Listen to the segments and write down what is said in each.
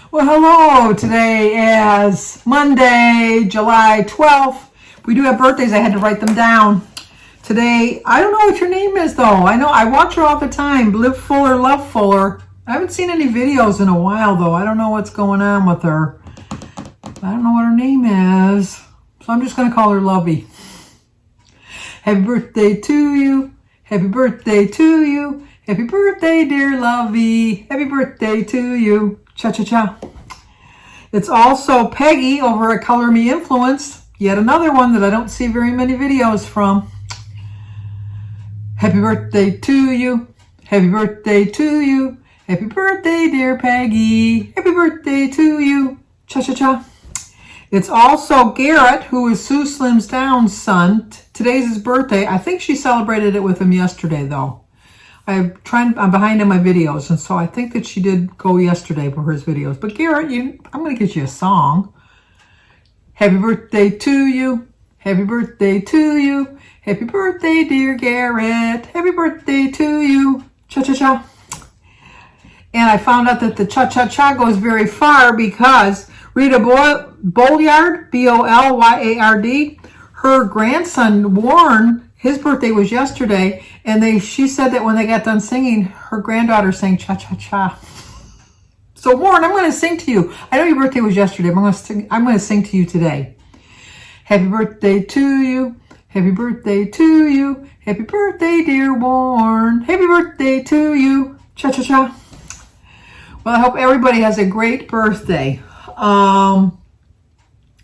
Well, hello. Today is Monday, July 12th. We do have birthdays. I had to write them down. Today, I don't know what your name is, though. I know I watch her all the time. Live Fuller, Love Fuller. I haven't seen any videos in a while, though. I don't know what's going on with her. I don't know what her name is. So I'm just going to call her Lovey. Happy birthday to you. Happy birthday to you. Happy birthday, dear Lovey. Happy birthday to you. Cha-cha-cha. It's also Peggy over at Color Me Influenced. Yet another one that I don't see very many videos from. Happy birthday to you. Happy birthday to you. Happy birthday, dear Peggy. Happy birthday to you. Cha-cha-cha. It's also Garrett, who is Sue Slim's Down's son. Today's his birthday. I think she celebrated it with him yesterday, though. I'm behind on my videos, and so I think that she did go yesterday for his videos. But Garrett, I'm going to get you a song. Happy birthday to you. Happy birthday to you. Happy birthday, dear Garrett. Happy birthday to you. Cha-cha-cha. And I found out that the cha-cha-cha goes very far because Rita Bolyard, B-O-L-Y-A-R-D, her grandson, Warren, his birthday was yesterday, and she said that when they got done singing, her granddaughter sang cha-cha-cha. So Warren, I'm going to sing to you. I know your birthday was yesterday, but I'm going to sing to you today. Happy birthday to you. Happy birthday to you. Happy birthday, dear Warren. Happy birthday to you. Cha-cha-cha. Well, I hope everybody has a great birthday. I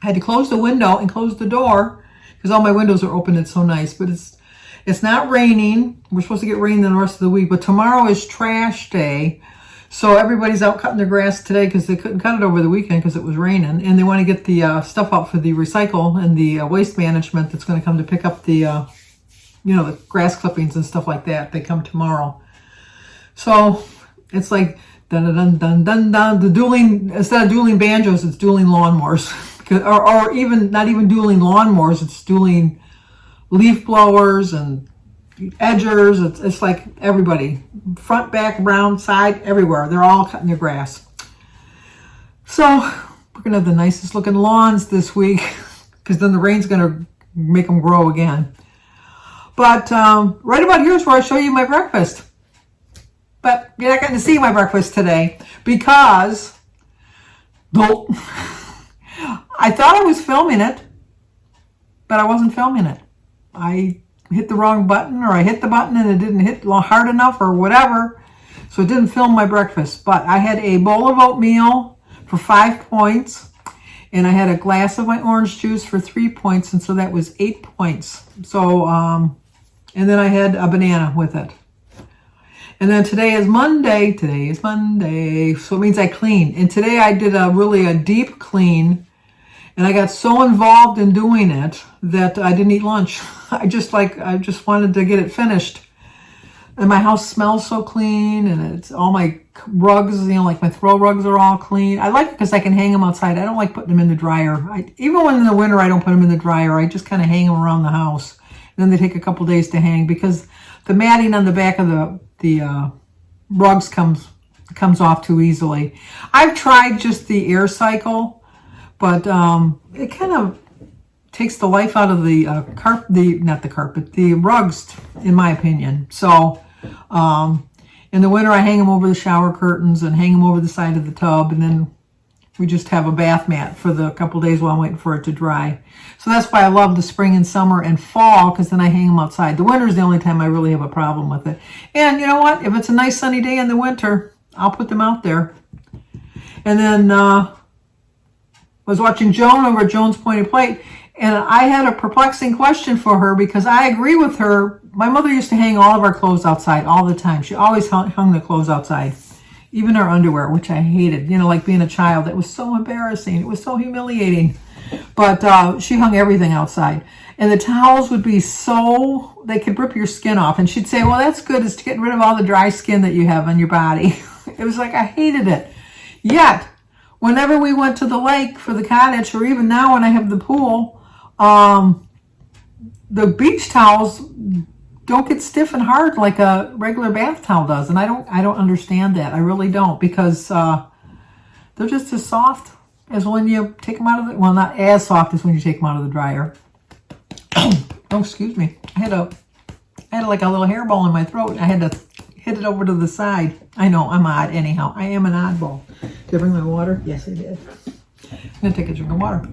had to close the window and close the door because all my windows are open. It's so nice, but it's not raining. We're supposed to get rain the rest of the week, but tomorrow is trash day. So everybody's out cutting their grass today because they couldn't cut it over the weekend because it was raining, and they want to get the stuff out for the recycle and the waste management that's going to come to pick up the the grass clippings and stuff like that. They come tomorrow. So it's like dun dun dun dun dun. The dueling, instead of dueling banjos, it's dueling lawnmowers, or even not even dueling lawnmowers. It's dueling leaf blowers and edgers. It's like everybody, front, back, round, side, everywhere. They're all cutting their grass. So we're gonna have the nicest looking lawns this week because then the rain's gonna make them grow again. But right about here is where I show you my breakfast. But you're not going to see my breakfast today because I thought I was filming it, but I wasn't filming it. I hit the wrong button, or I hit the button and it didn't hit hard enough or whatever, so it didn't film my breakfast. But I had a bowl of oatmeal for 5 points, and I had a glass of my orange juice for 3 points, and so that was 8 points. So, and then I had a banana with it. And then today is Monday. So it means I clean. And today I did a deep clean, and I got so involved in doing it that I didn't eat lunch. I just wanted to get it finished. And my house smells so clean, and it's all my rugs, like my throw rugs are all clean. I like it because I can hang them outside. I don't like putting them in the dryer. Even when in the winter I don't put them in the dryer, I just kind of hang them around the house. And then they take a couple days to hang because the matting on the back of the rugs comes off too easily. I've tried just the air cycle, but it kind of takes the life out of the rugs, in my opinion. So in the winter I hang them over the shower curtains and hang them over the side of the tub, and then we just have a bath mat for the couple days while I'm waiting for it to dry. So that's why I love the spring and summer and fall, because then I hang them outside. The winter is the only time I really have a problem with it. And you know what? If it's a nice sunny day in the winter, I'll put them out there. And then I was watching Joan over at Joan's Pointed Plate, and I had a perplexing question for her because I agree with her. My mother used to hang all of our clothes outside all the time. She always hung the clothes outside. Even our underwear, which I hated, like being a child. It was so embarrassing. It was so humiliating. But she hung everything outside. And the towels would be they could rip your skin off. And she'd say, well, that's good. It's to get rid of all the dry skin that you have on your body. It was like, I hated it. Yet, whenever we went to the lake for the cottage, or even now when I have the pool, the beach towels don't get stiff and hard like a regular bath towel does. And I don't understand that. I really don't, because the they're just as soft as when you take them out of the, well, not as soft as when you take them out of the dryer. Oh, excuse me. I had like a little hairball in my throat. I had to hit it over to the side. I know, I'm odd anyhow. I am an oddball. Did I bring my water? Yes, I did. I'm going to take a drink of water.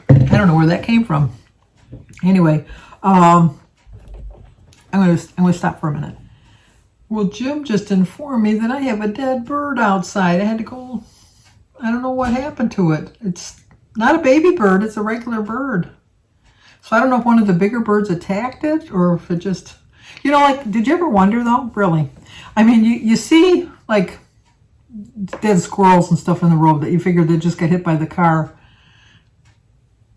I don't know where that came from. Anyway, I'm going to stop for a minute. Well, Jim just informed me that I have a dead bird outside. I had to go, I don't know what happened to it. It's not a baby bird, it's a regular bird. So I don't know if one of the bigger birds attacked it or if it just, you know, like, did you ever wonder though? Really? I mean, you see like dead squirrels and stuff in the road that you figure they just got hit by the car.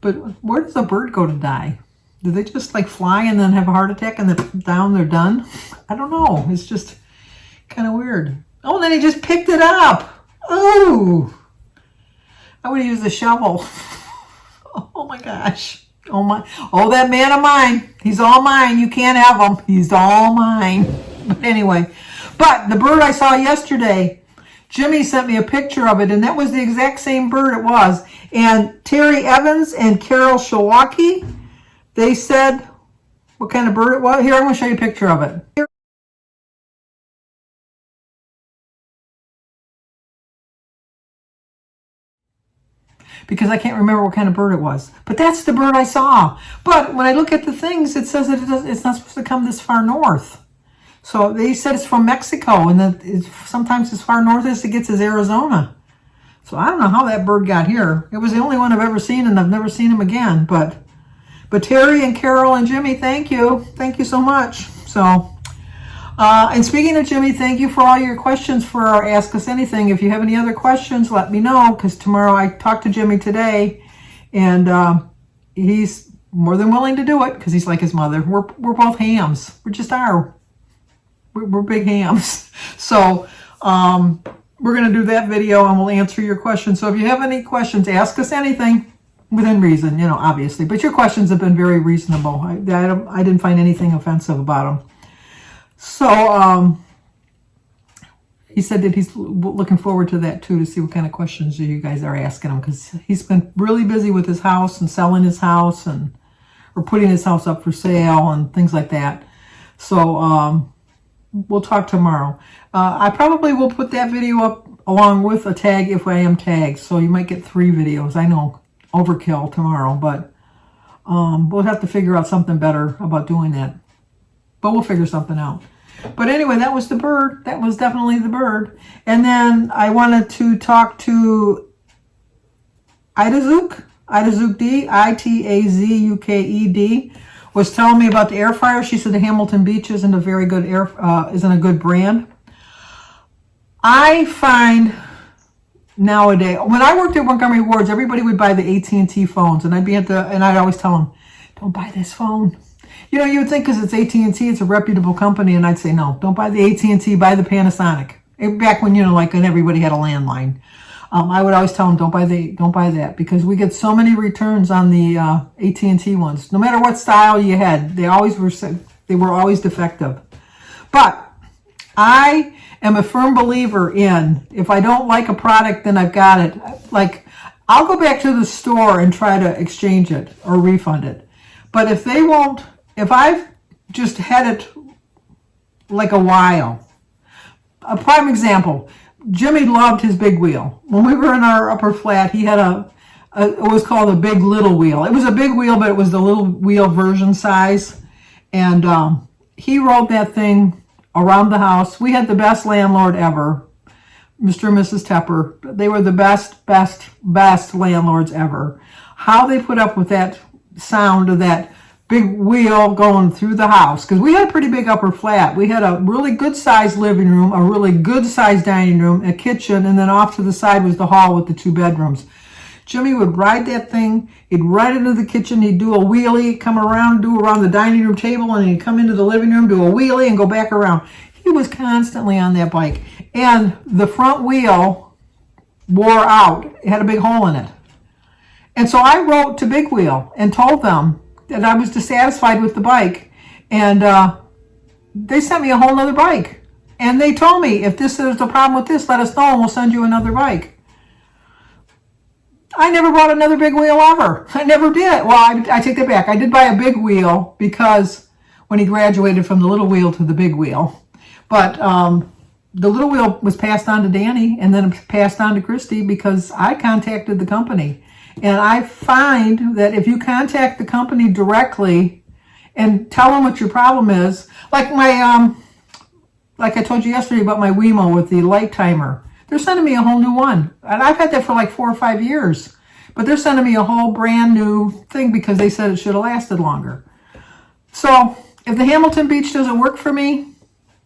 But where does a bird go to die? Do they just like fly and then have a heart attack and then down they're done? I don't know. It's just kind of weird. Oh, and then he just picked it up. Oh, I would have used a shovel. Oh my gosh. Oh my. Oh, that man of mine. He's all mine. You can't have him. He's all mine. But anyway, but the bird I saw yesterday, Jimmy sent me a picture of it, and that was the exact same bird it was. And Terry Evans and Carol Shawaki, they said what kind of bird it was. Here, I'm going to show you a picture of it. Here. Because I can't remember what kind of bird it was. But that's the bird I saw. But when I look at the things, it says that it's not supposed to come this far north. So they said it's from Mexico, and that it's sometimes as far north as it gets is Arizona. So I don't know how that bird got here. It was the only one I've ever seen, and I've never seen him again. But Terry and Carol and Jimmy, thank you. Thank you so much. So, and speaking of Jimmy, thank you for all your questions for our Ask Us Anything. If you have any other questions, let me know, because tomorrow I talked to Jimmy today, and he's more than willing to do it, because he's like his mother. We're both hams. We just are. We're big hams. So we're going to do that video, and we'll answer your questions. So if you have any questions, ask us anything within reason, you know, obviously. But your questions have been very reasonable. I didn't find anything offensive about them. So he said that he's looking forward to that too, to see what kind of questions you guys are asking him, because he's been really busy with his house and selling his house or putting his house up for sale and things like that. So we'll talk tomorrow. I probably will put that video up along with a tag if I am tagged. So you might get 3 videos. I know, overkill tomorrow, but we'll have to figure out something better about doing that. But we'll figure something out. But anyway, that was the bird. That was definitely the bird. And then I wanted to talk to Idazuk D, Itazuked, was telling me about the air fryer. She said the Hamilton Beach isn't a very good isn't a good brand. I find nowadays, when I worked at Montgomery Wards, everybody would buy the AT&T phones, and I'd always tell them, don't buy this phone. You know, you would think because it's AT&T, it's a reputable company, and I'd say, no, don't buy the AT&T, buy the Panasonic. Back when, you know, like when everybody had a landline. I would always tell them, don't buy that, because we get so many returns on the AT&T ones. No matter what style you had, they were always defective. But I am a firm believer in, if I don't like a product, then I've got it. Like, I'll go back to the store and try to exchange it or refund it. But if they won't, if I've just had it like a while, a prime example, Jimmy loved his big wheel. When we were in our upper flat, he had it was called a big little wheel. It was a big wheel, but it was the little wheel version size. And he rode that thing around the house. We had the best landlord ever, Mr. and Mrs. Tepper. They were the best landlords ever. How they put up with that sound of that big wheel going through the house, because we had a pretty big upper flat. We had a really good sized living room, a really good sized dining room, a kitchen, and then off to the side was the hall with the 2 bedrooms. Jimmy would ride that thing. He'd ride into the kitchen. He'd do a wheelie, come around, do around the dining room table, and he'd come into the living room, do a wheelie, and go back around. He was constantly on that bike. And the front wheel wore out. It had a big hole in it. And so I wrote to Big Wheel and told them that I was dissatisfied with the bike. And they sent me a whole nother bike. And they told me, if this is a problem with this, let us know and we'll send you another bike. I never bought another big wheel ever. I never did. Well, I take that back. I did buy a big wheel because when he graduated from the little wheel to the big wheel. But the little wheel was passed on to Danny and then passed on to Christy because I contacted the company. And I find that if you contact the company directly and tell them what your problem is, like my, like I told you yesterday about my Wemo with the light timer, they're sending me a whole new one. And I've had that for like 4 or 5 years. But they're sending me a whole brand new thing because they said it should have lasted longer. So if the Hamilton Beach doesn't work for me,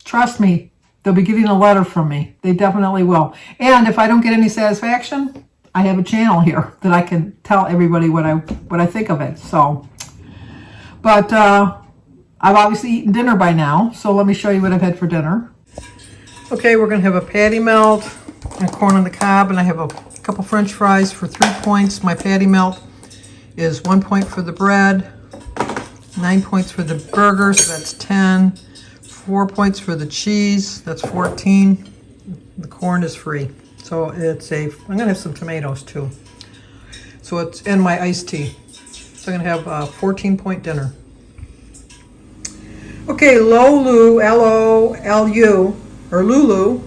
trust me, they'll be getting a letter from me. They definitely will. And if I don't get any satisfaction, I have a channel here that I can tell everybody what I think of it. So, but I've obviously eaten dinner by now. So let me show you what I've had for dinner. Okay, we're going to have a patty melt and corn on the cob, and I have a couple French fries for 3 points. My patty melt is 1 point for the bread, 9 points for the burger, so that's 10. 4 points for the cheese, that's 14. The corn is free. So I'm gonna have some tomatoes too. So it's in my iced tea. So I'm gonna have a 14-point dinner. Okay, Lolu, L-O-L-U, or Lulu,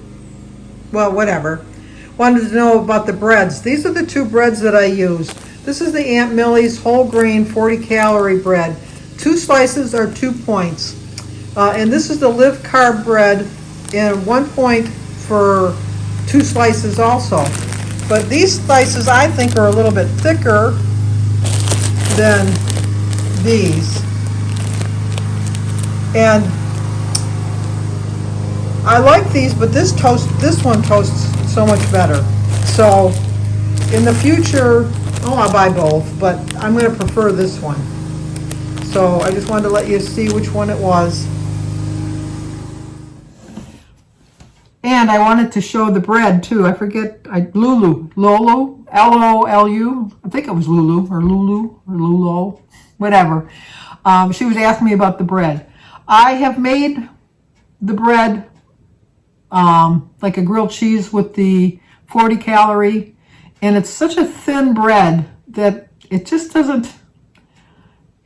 well, whatever, wanted to know about the breads. These are the 2 breads that I use. This is the Aunt Millie's whole grain 40-calorie bread. 2 slices are 2 points. And this is the Live Carb bread, and 1 point for 2 slices also. But these slices I think are a little bit thicker than these. And I like these, but this one toasts so much better. So in the future, I'll buy both, but I'm going to prefer this one. So I just wanted to let you see which one it was. And I wanted to show the bread too. I forget, Lolo, L-O-L-U. I think it was Lulu or Lulo, whatever. She was asking me about the bread. I have made the bread like a grilled cheese with the 40 calorie, and it's such a thin bread that it just doesn't,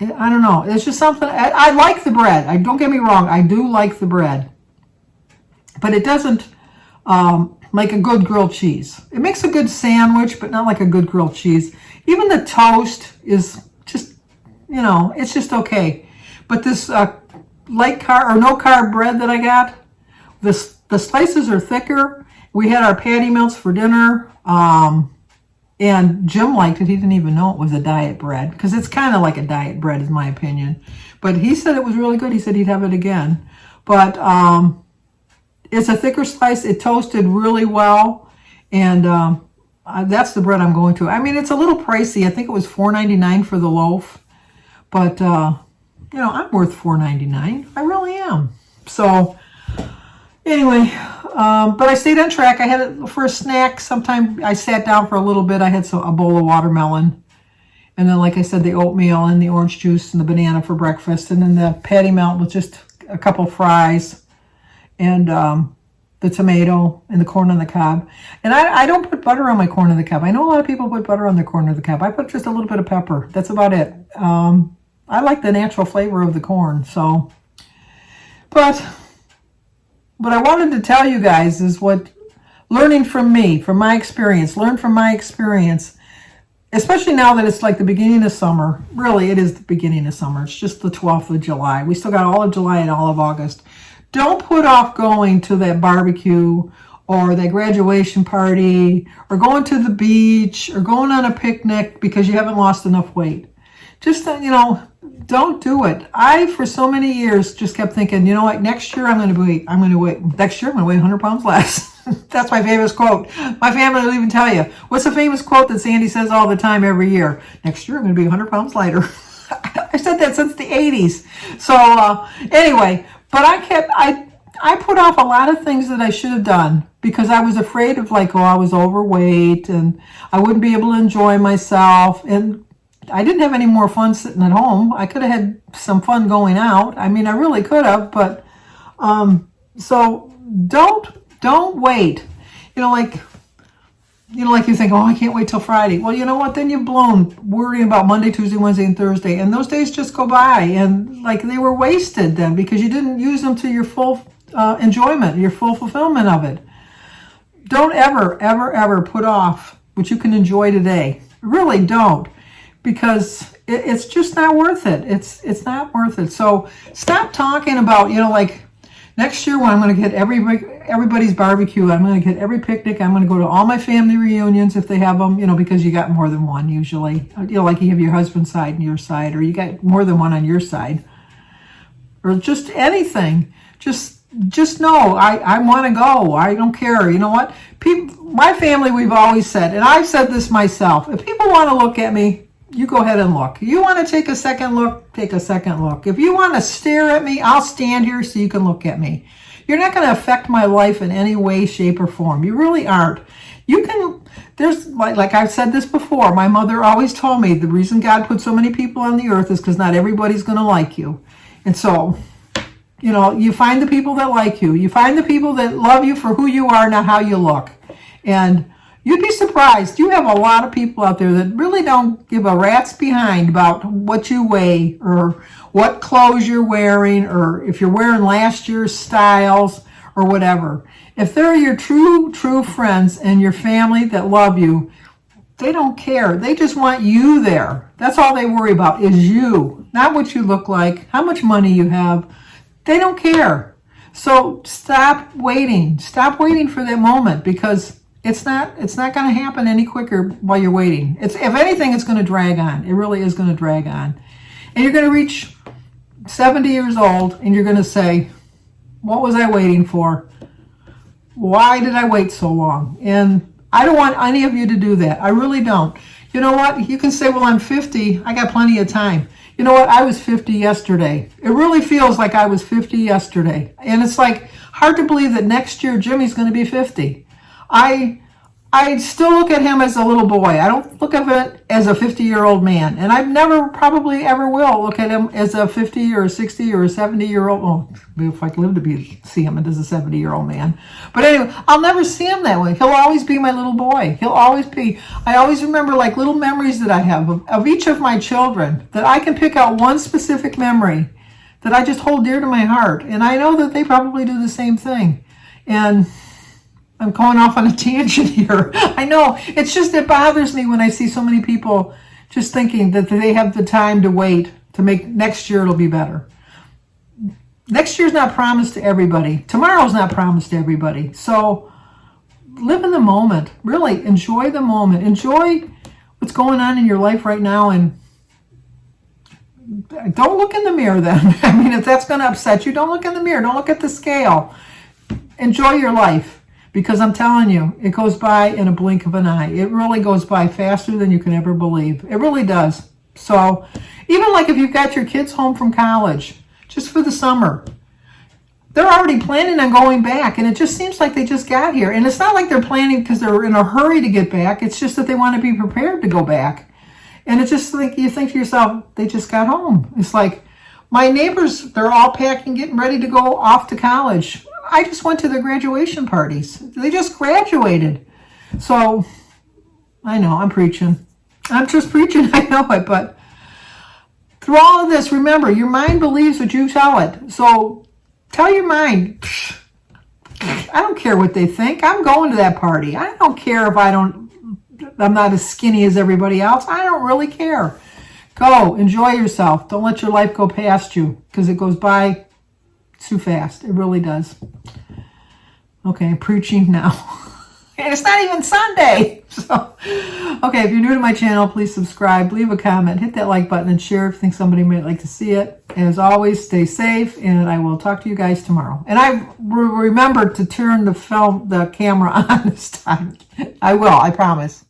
I don't know. It's just something, I like the bread. Don't get me wrong, I do like the bread. But it doesn't make a good grilled cheese. It makes a good sandwich, but not like a good grilled cheese. Even the toast is just, it's just okay. But this light carb or no carb bread that I got, the slices are thicker. We had our patty melts for dinner, and Jim liked it. He didn't even know it was a diet bread because it's kind of like a diet bread, in my opinion. But he said it was really good. He said he'd have it again. But it's a thicker slice. It toasted really well, and that's the bread I'm going to. I mean, it's a little pricey. I think it was $4.99 for the loaf, but I'm worth $4.99. I really am. So anyway, but I stayed on track. I had it for a snack. Sometime I sat down for a little bit. I had a bowl of watermelon, and then, like I said, the oatmeal and the orange juice and the banana for breakfast, and then the patty melt with just a couple fries. And the tomato and the corn on the cob. And I don't put butter on my corn on the cob. I know a lot of people put butter on their corn on the cob. I put just a little bit of pepper. That's about it. I like the natural flavor of the corn. So, but what I wanted to tell you guys is learning from me, from my experience, learn from my experience, especially now that it's like the beginning of summer. Really, it is the beginning of summer. It's just the 12th of July. We still got all of July and all of August. Don't put off going to that barbecue or that graduation party or going to the beach or going on a picnic because you haven't lost enough weight. Just, don't do it. I, for so many years, just kept thinking, you know what, next year next year I'm going to weigh 100 pounds less. That's my famous quote. My family will even tell you. What's the famous quote that Sandy says all the time every year? Next year I'm going to be 100 pounds lighter. I said that since the 80s. So anyway, but I put off a lot of things that I should have done because I was afraid of I was overweight and I wouldn't be able to enjoy myself. And I didn't have any more fun sitting at home. I could have had some fun going out. I mean, I really could have, but so don't wait. You know, like you think, oh, I can't wait till Friday. Well, you know what? Then you've blown worrying about Monday, Tuesday, Wednesday, and Thursday. And those days just go by. And like they were wasted then because you didn't use them to your full enjoyment, your full fulfillment of it. Don't ever, ever, ever put off what you can enjoy today. Really don't. Because it's just not worth it. It's not worth it. So stop talking about, like, next year when I'm going to get everybody's barbecue, I'm going to get every picnic, I'm going to go to all my family reunions if they have them, because you got more than one usually. Like you have your husband's side and your side, or you got more than one on your side. Or just anything. Just know, I want to go. I don't care. You know what? My family, we've always said, and I've said this myself, if people want to look at me, you go ahead and look. You want to take a second look, take a second look. If you want to stare at me, I'll stand here so you can look at me. You're not going to affect my life in any way, shape, or form. You really aren't. You can, there's, like I've said this before, my mother always told me the reason God put so many people on the earth is because not everybody's going to like you. And so, you find the people that like you. You find the people that love you for who you are, not how you look. And you'd be surprised. You have a lot of people out there that really don't give a rat's behind about what you weigh or what clothes you're wearing or if you're wearing last year's styles or whatever. If they're your true friends and your family that love you, they don't care. They just want you there. That's all they worry about is you, not what you look like, how much money you have. They don't care. So stop waiting. Stop waiting for that moment because it's not going to happen any quicker while you're waiting. If anything, it's going to drag on. It really is going to drag on. And you're going to reach 70 years old and you're going to say, what was I waiting for? Why did I wait so long? And I don't want any of you to do that. I really don't. You know what? You can say, well, I'm 50. I got plenty of time. You know what? I was 50 yesterday. It really feels like I was 50 yesterday. And it's like hard to believe that next year Jimmy's going to be 50. I still look at him as a little boy. I don't look at it as a 50-year-old man. And I've never probably ever will look at him as a 50 or a 60 or a 70-year-old. Oh, if I could live to see him as a 70-year-old man. But anyway, I'll never see him that way. He'll always be my little boy. He'll always be. I always remember like little memories that I have of each of my children, that I can pick out one specific memory that I just hold dear to my heart. And I know that they probably do the same thing. And I'm going off on a tangent here. I know. It's just, it bothers me when I see so many people just thinking that they have the time to wait to make next year it'll be better. Next year's not promised to everybody. Tomorrow's not promised to everybody. So live in the moment. Really enjoy the moment. Enjoy what's going on in your life right now. And don't look in the mirror then. I mean, if that's going to upset you, don't look in the mirror. Don't look at the scale. Enjoy your life. Because I'm telling you, it goes by in a blink of an eye. It really goes by faster than you can ever believe. It really does. So even like if you've got your kids home from college, just for the summer, they're already planning on going back. And it just seems like they just got here. And it's not like they're planning because they're in a hurry to get back. It's just that they want to be prepared to go back. And it's just like you think to yourself, they just got home. It's like my neighbors, they're all packing, getting ready to go off to college. I just went to their graduation parties. They just graduated. So, I know, I'm preaching. I'm just preaching, I know it. But through all of this, remember, your mind believes what you tell it. So, tell your mind, I don't care what they think. I'm going to that party. I don't care if I'm not as skinny as everybody else. I don't really care. Go, enjoy yourself. Don't let your life go past you because it goes by too fast. It really does. Okay, I'm preaching now. And it's not even Sunday. So, okay, if you're new to my channel, please subscribe, leave a comment, hit that like button, and share if you think somebody might like to see it. And as always, stay safe, and I will talk to you guys tomorrow. And I remember to turn the camera on this time. I will, I promise.